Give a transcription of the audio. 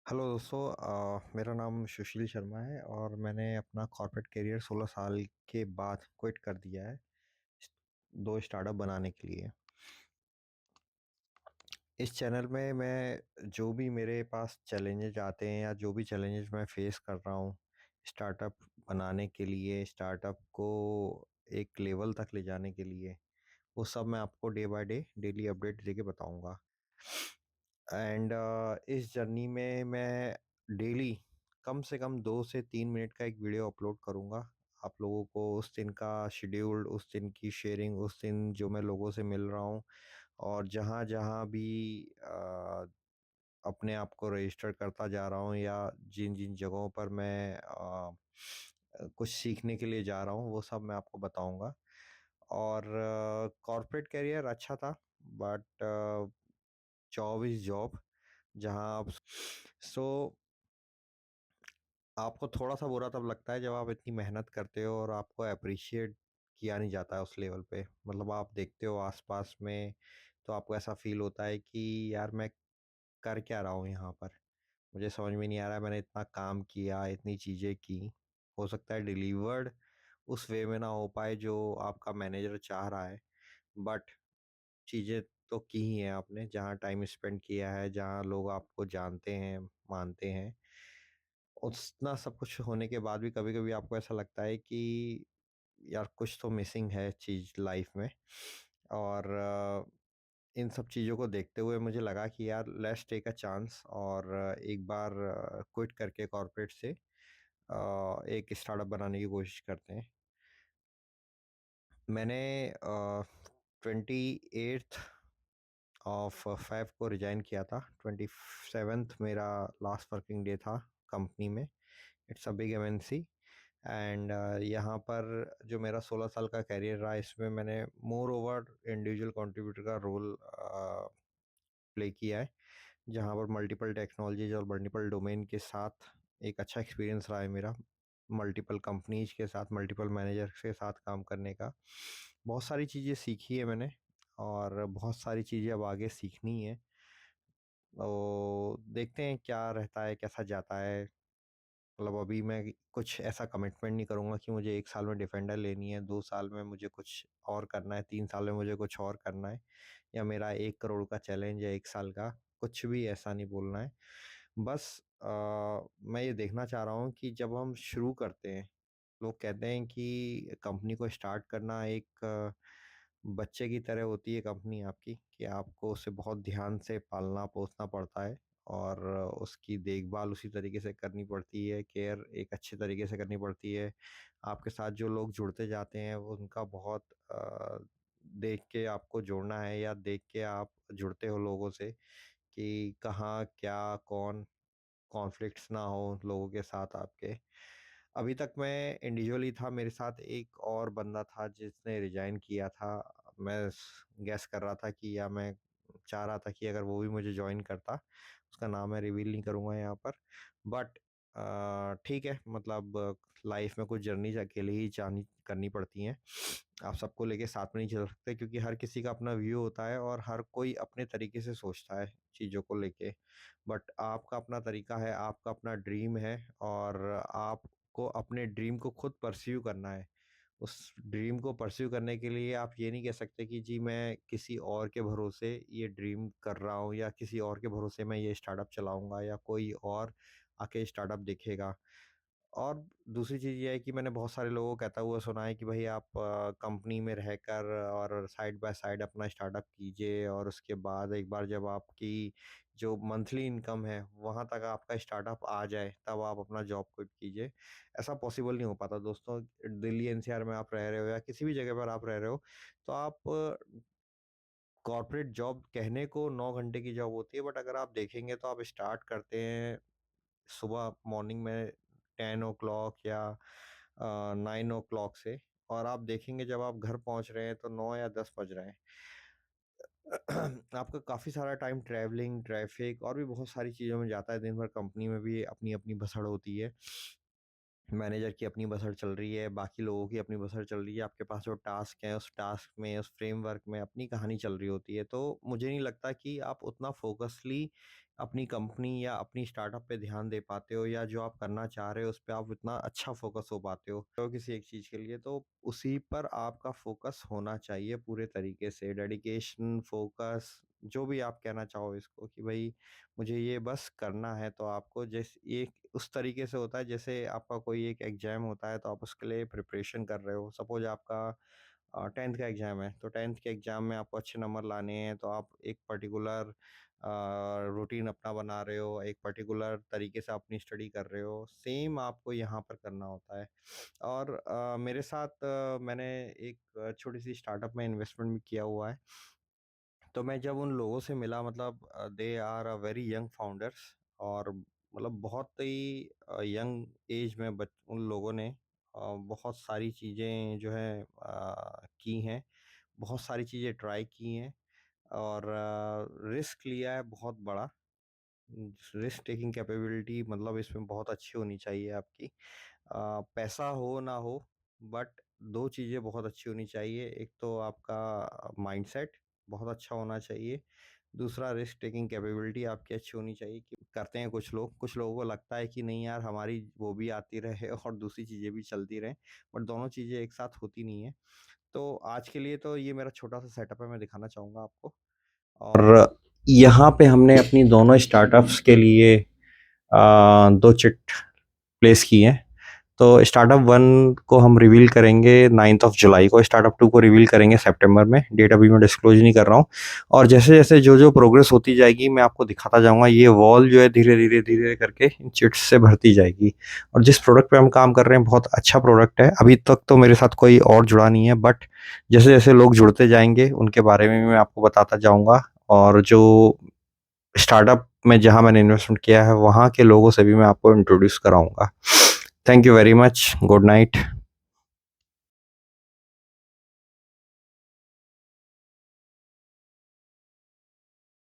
Hello दोस्तों, मेरा नाम सुशील शर्मा है और मैंने अपना कॉर्पोरेट करियर 16 साल के बाद क्विट कर दिया है दो स्टार्टअप बनाने के लिए। इस चैनल में मैं जो भी मेरे पास चैलेंजेस आते हैं या जो भी चैलेंजेस मैं फेस कर रहा हूँ स्टार्टअप बनाने के लिए, स्टार्टअप को एक लेवल तक ले जाने के लिए, वो सब मैं आपको day by day daily update देके बताऊंगा। एंड इस जर्नी में मैं डेली कम से कम 2 से 3 मिनट का एक वीडियो अपलोड करूँगा। आप लोगों को उस दिन का शेड्यूल, उस दिन की शेयरिंग, उस दिन जो मैं लोगों से मिल रहा हूँ और जहाँ जहाँ भी अपने आप को रजिस्टर करता जा रहा हूँ या जिन जिन जगहों पर मैं कुछ सीखने के लिए जा रहा हूँ, वो सब मैं आपको बताऊँगा। और कॉर्पोरेट करियर अच्छा था, बट जॉब इज़ जॉब। जहाँ आप सो आपको थोड़ा-सा बुरा तब लगता है जब आप इतनी मेहनत करते हो और आपको एप्रिशिएट किया नहीं जाता है उस लेवल पे। मतलब आप देखते हो आस-पास में, तो आपको ऐसा फ़ील होता है कि यार मैं कर क्या रहा हूँ यहाँ पर? मुझे समझ में नहीं आ रहा है, मैंने इतना काम किया, इतनी चीज़ें की, हो सकता है डिलीवर्ड उस वे में ना हो पाए जो आपका मैनेजर चाह रहा है, बट चीज़ें तो की ही हैं आपने, जहाँ टाइम स्पेंड किया है, जहाँ लोग आपको जानते हैं, मानते हैं। उतना सब कुछ होने के बाद भी कभी-कभी आपको ऐसा लगता है कि यार कुछ तो मिसिंग है चीज़ लाइफ में। और इन सब चीज़ों को देखते हुए मुझे लगा कि यार लेट्स टेक अ चांस और एक बार क्विट करके कॉर्पोरेट से एक स्टार्टअप बनाने की कोशिश करते हैं। मैंने 28th ऑफ फ़ेब को रिज़ाइन किया था। 27th मेरा लास्ट वर्किंग डे था कंपनी में। It's a big MNC. And यहाँ पर जो मेरा 16 साल का करियर रहा, इसमें मैंने मोर ओवर इंडिविजुअल कंट्रीब्यूटर का रोल प्ले किया है, जहाँ पर मल्टीपल टेक्नोलॉजीज और मल्टीपल डोमेन के साथ एक अच्छा एक्सपीरियंस रहा है मेरा। मल्टीपल कंपनीज के साथ, मल्टीपल मैनेजर के साथ काम करने का बहुत सारी चीज़ें सीखी है मैंने और बहुत सारी चीज़ें अब आगे सीखनी है। तो देखते हैं क्या रहता है, कैसा जाता है। मतलब अभी मैं कुछ ऐसा कमिटमेंट नहीं करूँगा कि मुझे 1 साल में डिफेंडर लेनी है, 2 साल में मुझे कुछ और करना है, 3 साल में मुझे कुछ और करना है, या मेरा 1 करोड़ का चैलेंज है 1 साल का, कुछ भी ऐसा नहीं बोलना है। बस मैं ये देखना चाह रहा हूँ कि जब हम शुरू करते हैं, लोग कहते हैं कि कंपनी को स्टार्ट करना एक बच्चे की तरह होती है कंपनी आपकी, कि आपको उसे बहुत ध्यान से पालना-पोसना पड़ता है और उसकी देखभाल उसी तरीके से करनी पड़ती है, केयर एक अच्छे तरीके से करनी पड़ती है। आपके साथ जो लोग जुड़ते जाते हैं, वो उनका बहुत देख के आपको जुड़ना है या देख के आप जुड़ते हो लोगों से कि कहाँ, क्या, कौन, कॉन्फ्लिक्ट्स ना हो लोगों के साथ आपके। अभी तक मैं इंडिविजुअली था, मेरे साथ एक और बंदा था जिसने रिज़ाइन किया था। मैं गेस कर रहा था कि या मैं चाह रहा था कि अगर वो भी मुझे जॉइन करता। उसका नाम मैं रिवील नहीं करूँगा यहाँ पर। बट ठीक है, मतलब लाइफ में कुछ जर्नीज़ अकेले ही जानी करनी पड़ती हैं। आप सबको लेके साथ में नहीं चल सकते, क्योंकि हर किसी का अपना व्यू होता है और हर कोई अपने तरीके से सोचता है चीज़ों को लेके। बट आपका अपना तरीका है, आपका अपना ड्रीम है और आपको अपने ड्रीम को खुद परस्यू करना है। उस ड्रीम को परस्यू करने के लिए आप ये नहीं कह सकते कि जी मैं किसी और के भरोसे ये ड्रीम कर रहा हूँ या किसी और के भरोसे मैं ये स्टार्टअप चलाऊँगा या कोई और आके स्टार्टअप देखेगा। और दूसरी चीज़ ये है कि मैंने बहुत सारे लोगों को कहता हुआ सुना है कि भई आप कंपनी में रहकर और साइड बाय साइड अपना स्टार्टअप कीजिए और उसके बाद एक बार जब आपकी जो मंथली इनकम है, वहाँ तक आपका स्टार्टअप आ जाए, तब आप अपना जॉब क्विट कीजिए। ऐसा पॉसिबल नहीं हो पाता दोस्तों। दिल्ली एनसीआर में आप रह रहे हो या किसी भी जगह पर आप रह रहे हो, तो आप कॉर्पोरेट जॉब कहने को 9 घंटे की जॉब होती है, बट अगर आप देखेंगे तो आप स्टार्ट करते हैं सुबह मॉर्निंग में 10 ओ क्लॉक या 9 ओ क्लॉक से, और आप देखेंगे जब आप घर पहुंच रहे हैं तो 9 या 10 बज रहे हैं। आपका काफ़ी सारा टाइम ट्रैवलिंग, ट्रैफिक और भी बहुत सारी चीज़ों में जाता है। दिन भर कंपनी में भी अपनी अपनी भसड़ होती है। मैनेजर की अपनी बसर चल रही है, बाकी लोगों की अपनी बसर चल रही है, आपके पास जो टास्क है उस टास्क में, उस फ्रेमवर्क में अपनी कहानी चल रही होती है। तो मुझे नहीं लगता कि आप उतना फोकसली अपनी कंपनी या अपनी स्टार्टअप पे ध्यान दे पाते हो, या जो आप करना चाह रहे हो उस पे आप इतना अच्छा फोकस हो पाते हो तो किसी एक चीज़ के लिए। तो उसी पर आपका फोकस होना चाहिए पूरे तरीके से, डेडिकेशन, फोकस, जो भी आप कहना चाहो इसको, कि भाई मुझे ये बस करना है। तो आपको जैसे एक उस तरीके से होता है जैसे आपका कोई एक एग्जाम होता है, तो आप उसके लिए प्रिपरेशन कर रहे हो। सपोज आपका 10th का एग्जाम है, तो 10th के एग्जाम में आपको अच्छे नंबर लाने हैं, तो आप एक पर्टिकुलर रूटीन अपना बना रहे हो, एक पर्टिकुलर तरीके से अपनी स्टडी कर रहे हो। सेम आपको यहाँ पर करना होता है। और मेरे साथ मैंने एक छोटी सी स्टार्टअप में इन्वेस्टमेंट भी किया हुआ है। तो मैं जब उन लोगों से मिला, मतलब they are a very young founders, और मतलब बहुत ही यंग एज में उन लोगों ने बहुत सारी चीज़ें जो है की हैं, बहुत सारी चीज़ें ट्राई की हैं, और रिस्क लिया है बहुत बड़ा। रिस्क टेकिंग कैपेबिलिटी मतलब इसमें बहुत अच्छी होनी चाहिए आपकी। पैसा हो ना हो, बट दो चीज़ें बहुत अच्छी होनी चाहिए। एक तो आपका माइंडसेट बहुत अच्छा होना चाहिए, दूसरा रिस्क टेकिंग कैपेबिलिटी आपकी अच्छी होनी चाहिए। कि करते हैं कुछ लोगों को लगता है कि नहीं यार, हमारी वो भी आती रहे और दूसरी चीज़ें भी चलती रहें, बट दोनों चीज़ें एक साथ होती नहीं है। तो आज के लिए तो ये मेरा छोटा सा सेटअप है, मैं दिखाना चाहूँगा आपको। और यहाँ पे हमने अपनी दोनों स्टार्टअप्स के लिए दो चिट प्लेस की हैं। तो स्टार्टअप वन को हम रिवील करेंगे 9th ऑफ जुलाई को, स्टार्टअप टू को रिवील करेंगे सितंबर में। डेट अभी मैं डिस्क्लोज नहीं कर रहा हूँ। और जैसे जैसे जो जो प्रोग्रेस होती जाएगी मैं आपको दिखाता जाऊंगा। ये वॉल जो है धीरे धीरे धीरे करके इन चिट्स से भरती जाएगी। और जिस प्रोडक्ट पे हम काम कर रहे हैं बहुत अच्छा प्रोडक्ट है। अभी तक तो मेरे साथ कोई और जुड़ा नहीं है, बट जैसे जैसे लोग जुड़ते जाएंगे उनके बारे में मैं आपको बताता जाऊंगा। और जो स्टार्टअप में जहां मैंने इन्वेस्टमेंट किया है वहां के लोगों से भी मैं आपको इंट्रोड्यूस कराऊंगा। Thank you very much. Good night.